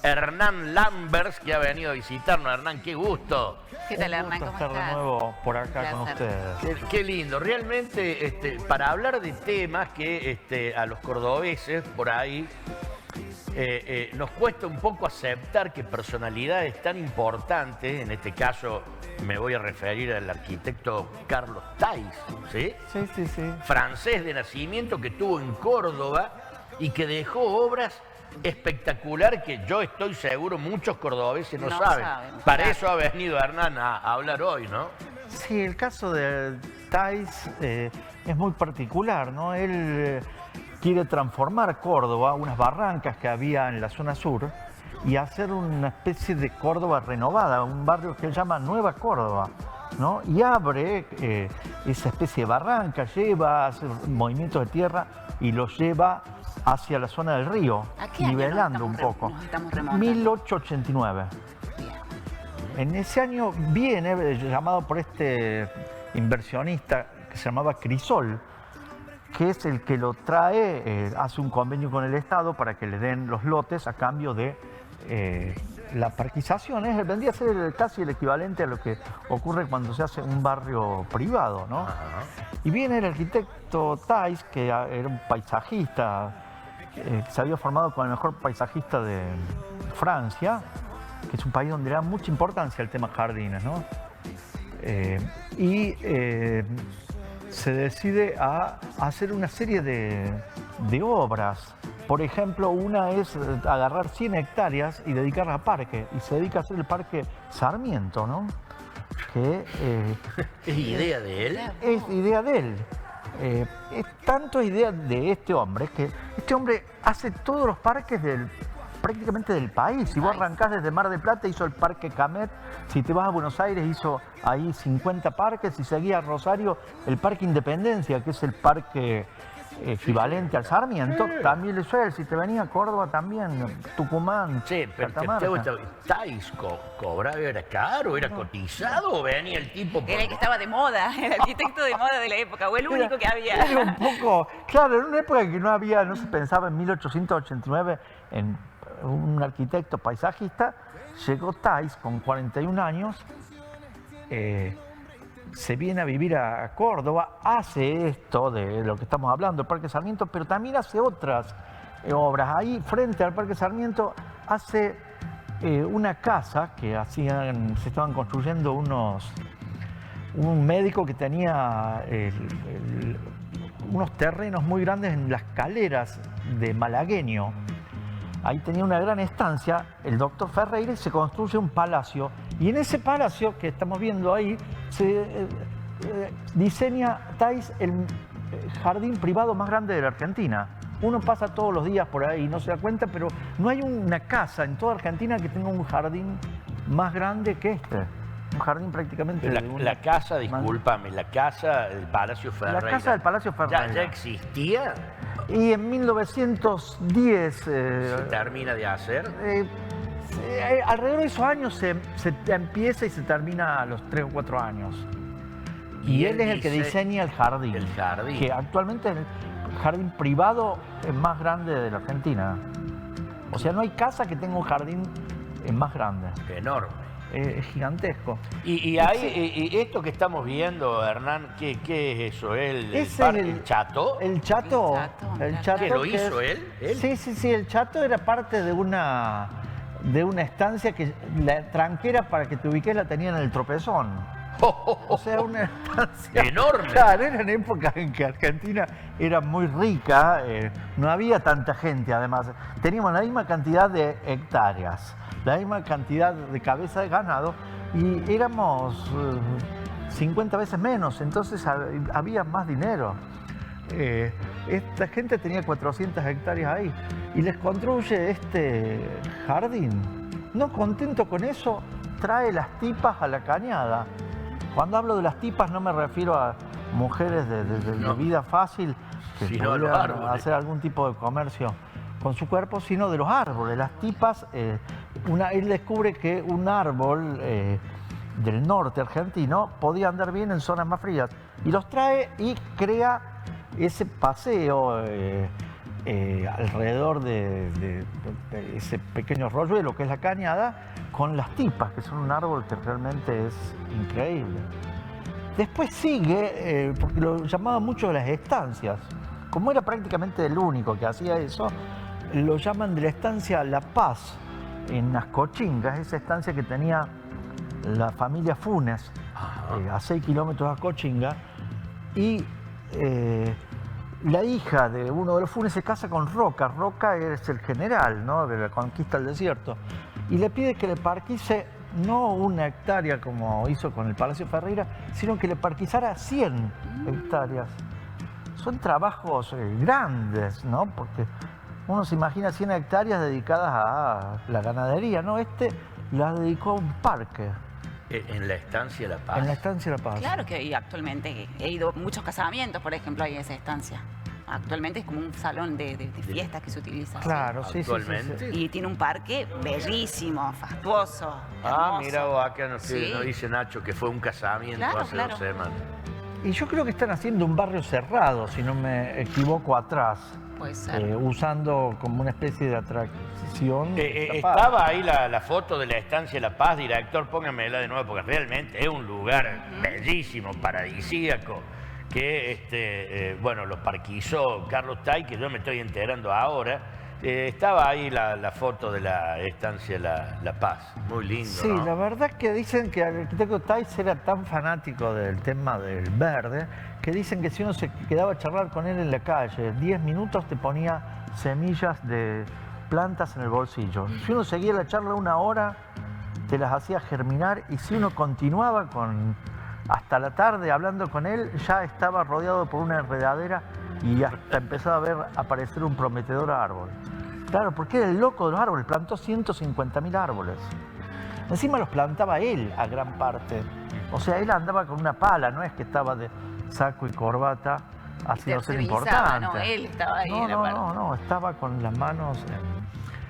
Hernán Lambers, que ha venido a visitarnos. Hernán, qué gusto. ¿Qué tal, Hernán? ¿Cómo estar estás? de nuevo por acá con ustedes. Qué lindo. Realmente, para hablar de temas que a los cordobeses por ahí nos cuesta un poco aceptar que personalidades tan importantes, en este caso me voy a referir al arquitecto Carlos Thais, ¿sí? Sí. Francés de nacimiento, que estuvo en Córdoba y que dejó obras espectacular que yo estoy seguro muchos cordobeses no saben. Para eso ha venido Hernán a hablar hoy, ¿no? Sí, el caso de Thais es muy particular, ¿no? Él quiere transformar Córdoba, unas barrancas que había en la zona sur, y hacer una especie de Córdoba renovada, un barrio que él llama Nueva Córdoba, ¿no? Y abre esa especie de barranca, hace movimientos de tierra y los lleva hacia la zona del río, nivelando un poco. 1889. Bien. En ese año viene, llamado por este inversionista que se llamaba Crisol, que es el que lo trae, hace un convenio con el Estado para que le den los lotes a cambio de la parquización. Vendría a ser casi el equivalente a lo que ocurre cuando se hace un barrio privado, ¿no? Y viene el arquitecto Thais, que era un paisajista, que se había formado con el mejor paisajista de Francia, que es un país donde le da mucha importancia al tema jardines, ¿no? Se decide a hacer una serie de obras. Por ejemplo, una es agarrar 100 hectáreas y dedicarlas a parque, y se dedica a hacer el Parque Sarmiento, ¿no? Que ¿Es idea de él? es idea de él. Es tanto idea de este hombre que este hombre hace todos los parques prácticamente del país. Si vos arrancás desde Mar del Plata, hizo el Parque Camet. Si te vas a Buenos Aires, hizo ahí 50 parques. Si seguís a Rosario, el Parque Independencia, que es el parque equivalente al Sarmiento, también lo hizo él. Si te venía a Córdoba también, Tucumán, Sí, pero Catamarca. ¿Thais cobraba, era caro, era cotizado o venía el tipo? Era el que estaba de moda, el arquitecto de moda de la época, o el único que había. Era un poco, claro, en una época que no se pensaba en 1889 en un arquitecto paisajista. Llegó Thais con 41 años, se viene a vivir a Córdoba, hace esto de lo que estamos hablando, el Parque Sarmiento, pero también hace otras obras. Ahí, frente al Parque Sarmiento, hace una casa que se estaban construyendo un médico que tenía unos terrenos muy grandes en las Caleras de Malagueño. Ahí tenía una gran estancia, el doctor Ferreira, y se construye un palacio. Y en ese palacio que estamos viendo ahí, se diseña Thais el jardín privado más grande de la Argentina. Uno pasa todos los días por ahí y no se da cuenta, pero no hay una casa en toda Argentina que tenga un jardín más grande que este. Un jardín prácticamente... La casa, discúlpame, la casa del Palacio Ferreira. La casa del Palacio Ferreira. ¿Ya existía? Y en 1910... ¿Se termina de hacer? Alrededor de esos años se empieza y se termina a los 3 o 4 años. Y él es el que diseña el jardín. El jardín. Que actualmente es el jardín privado más grande de la Argentina. O sea, no hay casa que tenga un jardín más grande. Enorme. Es gigantesco. Y esto que estamos viendo, Hernán, ¿qué es eso? ¿El Chato? El Chato. El Chato. ¿Que lo hizo él? Sí. El Chato era parte de una estancia que la tranquera, para que te ubiques, la tenían en el Tropezón. O sea, una estancia enorme. Claro, eran épocas en que Argentina era muy rica, no había tanta gente, además. Teníamos la misma cantidad de hectáreas, la misma cantidad de cabezas de ganado, y éramos 50 veces menos, entonces había más dinero. Esta gente tenía 400 hectáreas ahí y les construye este jardín. No contento con eso, trae las tipas a la cañada. Cuando hablo de las tipas no me refiero a mujeres de vida fácil que podrían hacer algún tipo de comercio con su cuerpo, sino de los árboles. Las tipas, él descubre que un árbol del norte argentino podía andar bien en zonas más frías, y los trae y crea ese paseo alrededor de ese pequeño rolluelo que es la cañada, con las tipas, que son un árbol que realmente es increíble. Después sigue, porque lo llamaba mucho de las estancias. Como era prácticamente el único que hacía eso, lo llaman de la estancia La Paz, en Ascochinga, esa estancia que tenía la familia Funes, a 6 kilómetros de Ascochinga, y la hija de uno de los Funes se casa con Roca. Roca es el general, ¿no?, de la conquista del desierto, y le pide que le parquise no 1 hectárea como hizo con el Palacio Ferreira, sino que le parquizara 100 hectáreas. Son trabajos grandes, ¿no? Porque uno se imagina 100 hectáreas dedicadas a la ganadería, ¿no? Este las dedicó a un parque. En la estancia La Paz. En la estancia La Paz. Claro que y actualmente he ido a muchos casamientos, por ejemplo, ahí en esa estancia. Actualmente es como un salón de fiestas que se utiliza. Claro, sí, sí, Actualmente. Y tiene un parque bellísimo, fastuoso. Ah, hermoso. mira vos, acá nos Sí. dice Nacho que fue un casamiento Claro, hace claro. 2 semanas. Y yo creo que están haciendo un barrio cerrado, si no me equivoco, atrás, Puede ser. usando como una especie de atracción. tapada. Estaba ahí la foto de la estancia La Paz, director, póngamela de nuevo, porque realmente es un lugar bellísimo, paradisíaco, que bueno, lo parquizó Carlos Tay, que yo me estoy enterando ahora. Estaba ahí la foto de la estancia La Paz, muy lindo, Sí, ¿no? la verdad que dicen que el arquitecto Tais era tan fanático del tema del verde, que dicen que si uno se quedaba a charlar con él en la calle, 10 minutos te ponía semillas de plantas en el bolsillo. Si uno seguía la charla 1 hora, te las hacía germinar, y si uno continuaba hasta la tarde hablando con él, ya estaba rodeado por una enredadera y hasta empezaba a ver aparecer un prometedor árbol. Claro, porque era el loco de los árboles, plantó 150.000 árboles. Encima los plantaba él a gran parte. O sea, él andaba con una pala, no es que estaba de saco y corbata haciendo ser Tercerizaba, importante. no, él estaba ahí en la parte. No, estaba con las manos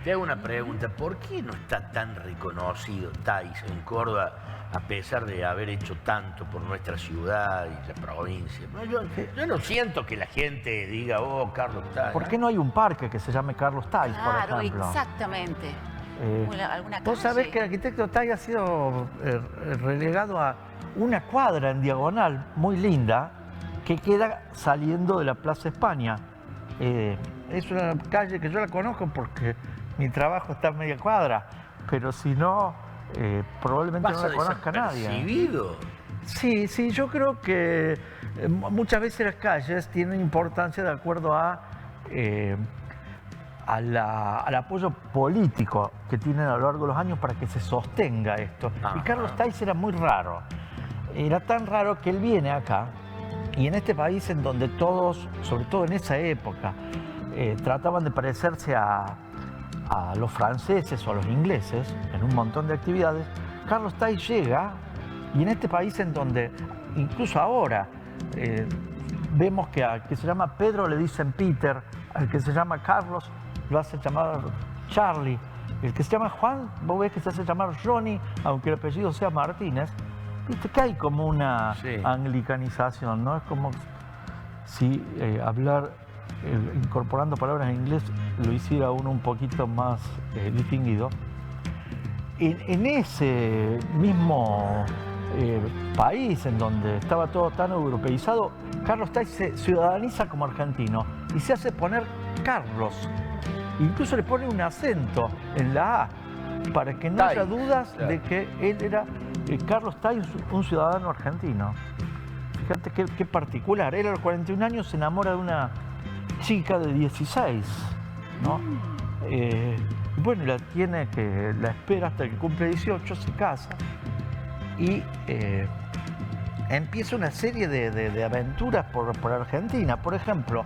Te hago una pregunta, ¿por qué no está tan reconocido Tais en Córdoba, a pesar de haber hecho tanto por nuestra ciudad y la provincia? No, yo no siento que la gente diga, oh, Carlos Tais. ¿Por qué no hay un parque que se llame Carlos Tais, Claro, por ejemplo? exactamente. Alguna Vos sabés calle. que el arquitecto Tais ha sido relegado a una cuadra en diagonal muy linda que queda saliendo de la Plaza España. Es una calle que yo la conozco porque mi trabajo está a media cuadra, pero si no, probablemente no ¿Pasa la conozca nadie. desapercibido? Sí, yo creo que muchas veces las calles tienen importancia de acuerdo al apoyo político que tienen a lo largo de los años para que se sostenga esto. Ajá. Y Carlos Tais era muy raro. Era tan raro que él viene acá, y en este país en donde todos, sobre todo en esa época, trataban de parecerse a los franceses o a los ingleses en un montón de actividades, Carlos Tais llega, y en este país en donde incluso ahora vemos que al que se llama Pedro le dicen Peter, al que se llama Carlos lo hace llamar Charlie, el que se llama Juan, vos ves que se hace llamar Johnny, aunque el apellido sea Martínez. Viste que hay como una anglicanización, ¿no? Es como si hablar incorporando palabras en inglés lo hiciera uno un poquito más distinguido. En ese mismo país en donde estaba todo tan europeizado, Carlos Tais se ciudadaniza como argentino y se hace poner Carlos. Incluso le pone un acento en la A para que no haya dudas de que él era Carlos Tais, un ciudadano argentino. Fíjate qué particular. Él a los 41 años se enamora de una chica de 16, ¿no? Bueno, la espera hasta que cumple 18, se casa y empieza una serie de aventuras por Argentina. Por ejemplo,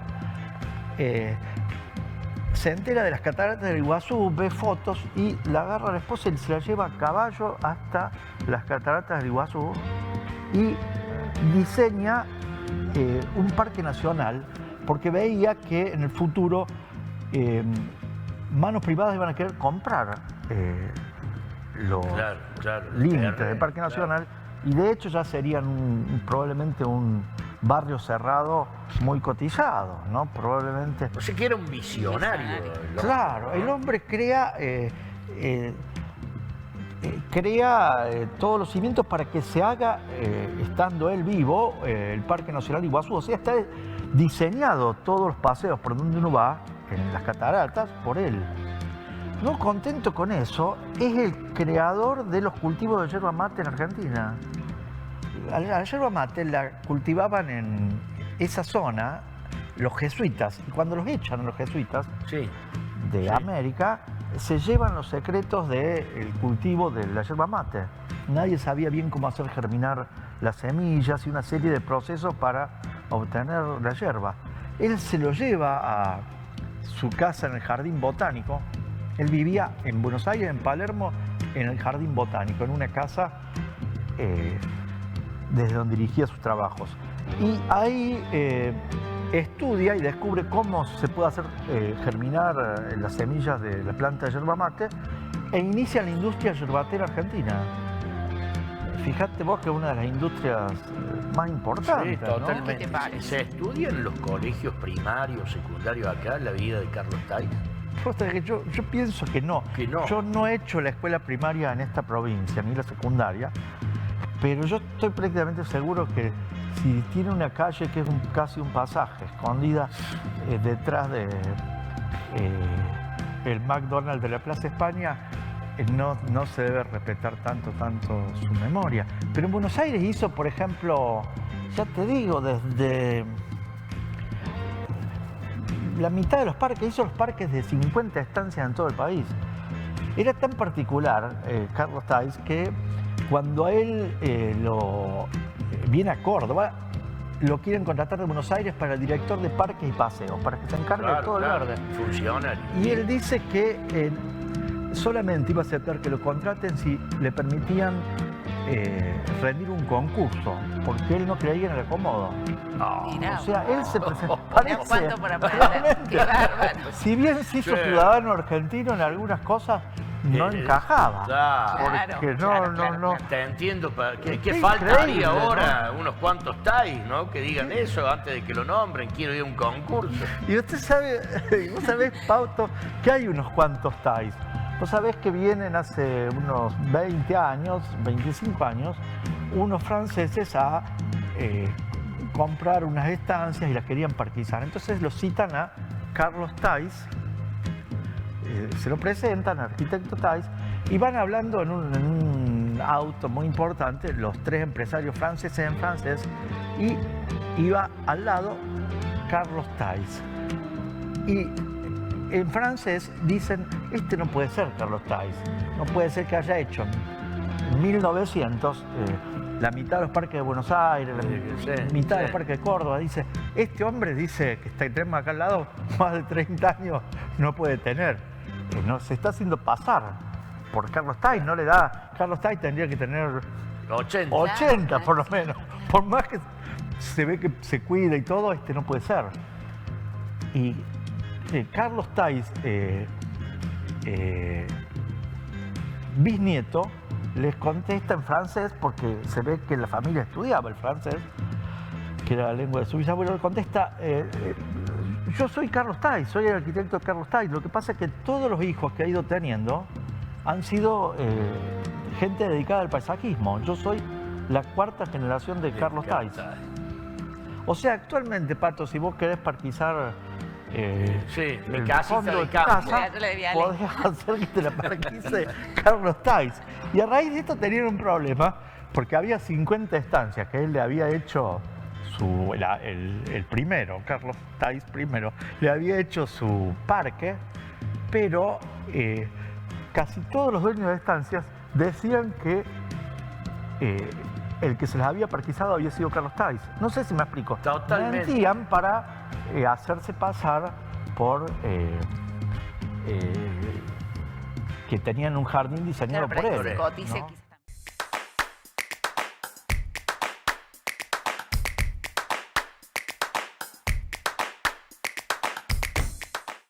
se entera de las cataratas del Iguazú, ve fotos y la agarra a la esposa y se la lleva a caballo hasta las cataratas del Iguazú y diseña un parque nacional porque veía que en el futuro manos privadas iban a querer comprar los límites del Parque Nacional, y de hecho ya serían probablemente un barrio cerrado muy cotizado, ¿no? Probablemente. O sea que era un visionario. Claro, el hombre crea todos los cimientos para que se haga, estando él vivo, el Parque Nacional de Iguazú. O sea, está diseñado todos los paseos por donde uno va, en las cataratas, por él. No contento con eso, es el creador de los cultivos de yerba mate en Argentina. La yerba mate la cultivaban en esa zona los jesuitas, y cuando los echan a los jesuitas Sí. de América, se llevan los secretos del cultivo de la yerba mate. Nadie sabía bien cómo hacer germinar las semillas y una serie de procesos para obtener la yerba. Él se lo lleva a su casa en el Jardín Botánico. Él vivía en Buenos Aires, en Palermo, en el Jardín Botánico, en una casa desde donde dirigía sus trabajos. Y ahí estudia y descubre cómo se puede hacer germinar las semillas de la planta de yerba mate e inicia la industria yerbatera argentina. Fíjate vos que es una de las industrias más importantes, Sí, ¿no? totalmente. ¿Qué te parece? ¿Se estudia en los colegios primarios, secundarios acá la vida de Carlos Tais? Posta que yo pienso que no. Que no. Yo no he hecho la escuela primaria en esta provincia, ni la secundaria, pero yo estoy prácticamente seguro que si tiene una calle que es casi un pasaje, escondida detrás de el McDonald's de la Plaza España, no se debe respetar tanto su memoria. Pero en Buenos Aires hizo, por ejemplo, ya te digo, desde la mitad de los parques, hizo los parques de 50 estancias en todo el país. Era tan particular Carlos Tais que cuando a él viene a Córdoba, lo quieren contratar de Buenos Aires para el director de parques y paseos, para que se encargue de todo el verde. Funcionario. Y él dice que solamente iba a aceptar que lo contraten si le permitían rendir un concurso, porque él no creía en el acomodo. Mirá, O sea, él se presentó. Tenemos cuánto por aprender. Qué bárbaro. Si bien se hizo Sí. ciudadano argentino en algunas cosas, no encajaba. Claro. Porque no. Te entiendo. ¿Qué Qué faltaría increíble, ahora? Unos cuantos Tais, ¿no? Que digan eso antes de que lo nombren. Quiero ir a un concurso. Y usted sabe, vos sabés, Pauto, que hay unos cuantos Tais. Vos sabés que vienen hace unos 20 años, 25 años, unos franceses a comprar unas estancias y las querían parquizar. Entonces lo citan a Carlos Tais, se lo presentan, arquitecto Tais, y van hablando en un auto muy importante, los tres empresarios franceses en francés, y iba al lado Carlos Tais. Y en francés dicen, este no puede ser Carlos Tais, no puede ser que haya hecho en 1900 la mitad de los parques de Buenos Aires, la mitad de los parques de Córdoba. Dice, este hombre dice que tenemos acá al lado más de 30 años, no puede tener. No, se está haciendo pasar por Carlos Tais, no le da. Carlos Tais tendría que tener 80. 80 Claro. por lo menos. Por más que se ve que se cuida y todo, no puede ser. Y Carlos Tais, bisnieto, les contesta en francés, porque se ve que la familia estudiaba el francés, que era la lengua de su bisabuelo. Le contesta, yo soy Carlos Tais, soy el arquitecto Carlos Tais. Lo que pasa es que todos los hijos que ha ido teniendo han sido gente dedicada al paisajismo. Yo soy la cuarta generación de Carlos Tais. O sea, actualmente, Pato, si vos querés parquizar Sí, mi el casita fondo de de tu campo. casa, Yo le debía a Ale. podés hacer que te la parquice Carlos Tais. Y a raíz de esto tenían un problema, porque había 50 estancias que él le había hecho el primero, Carlos Tais primero, le había hecho su parque, pero casi todos los dueños de estancias decían que el que se las había parquizado había sido Carlos Tais. No sé si me explico. Totalmente. Mentían para hacerse pasar por que tenían un jardín diseñado Claro, para por que él. se cotice ¿no? quizás.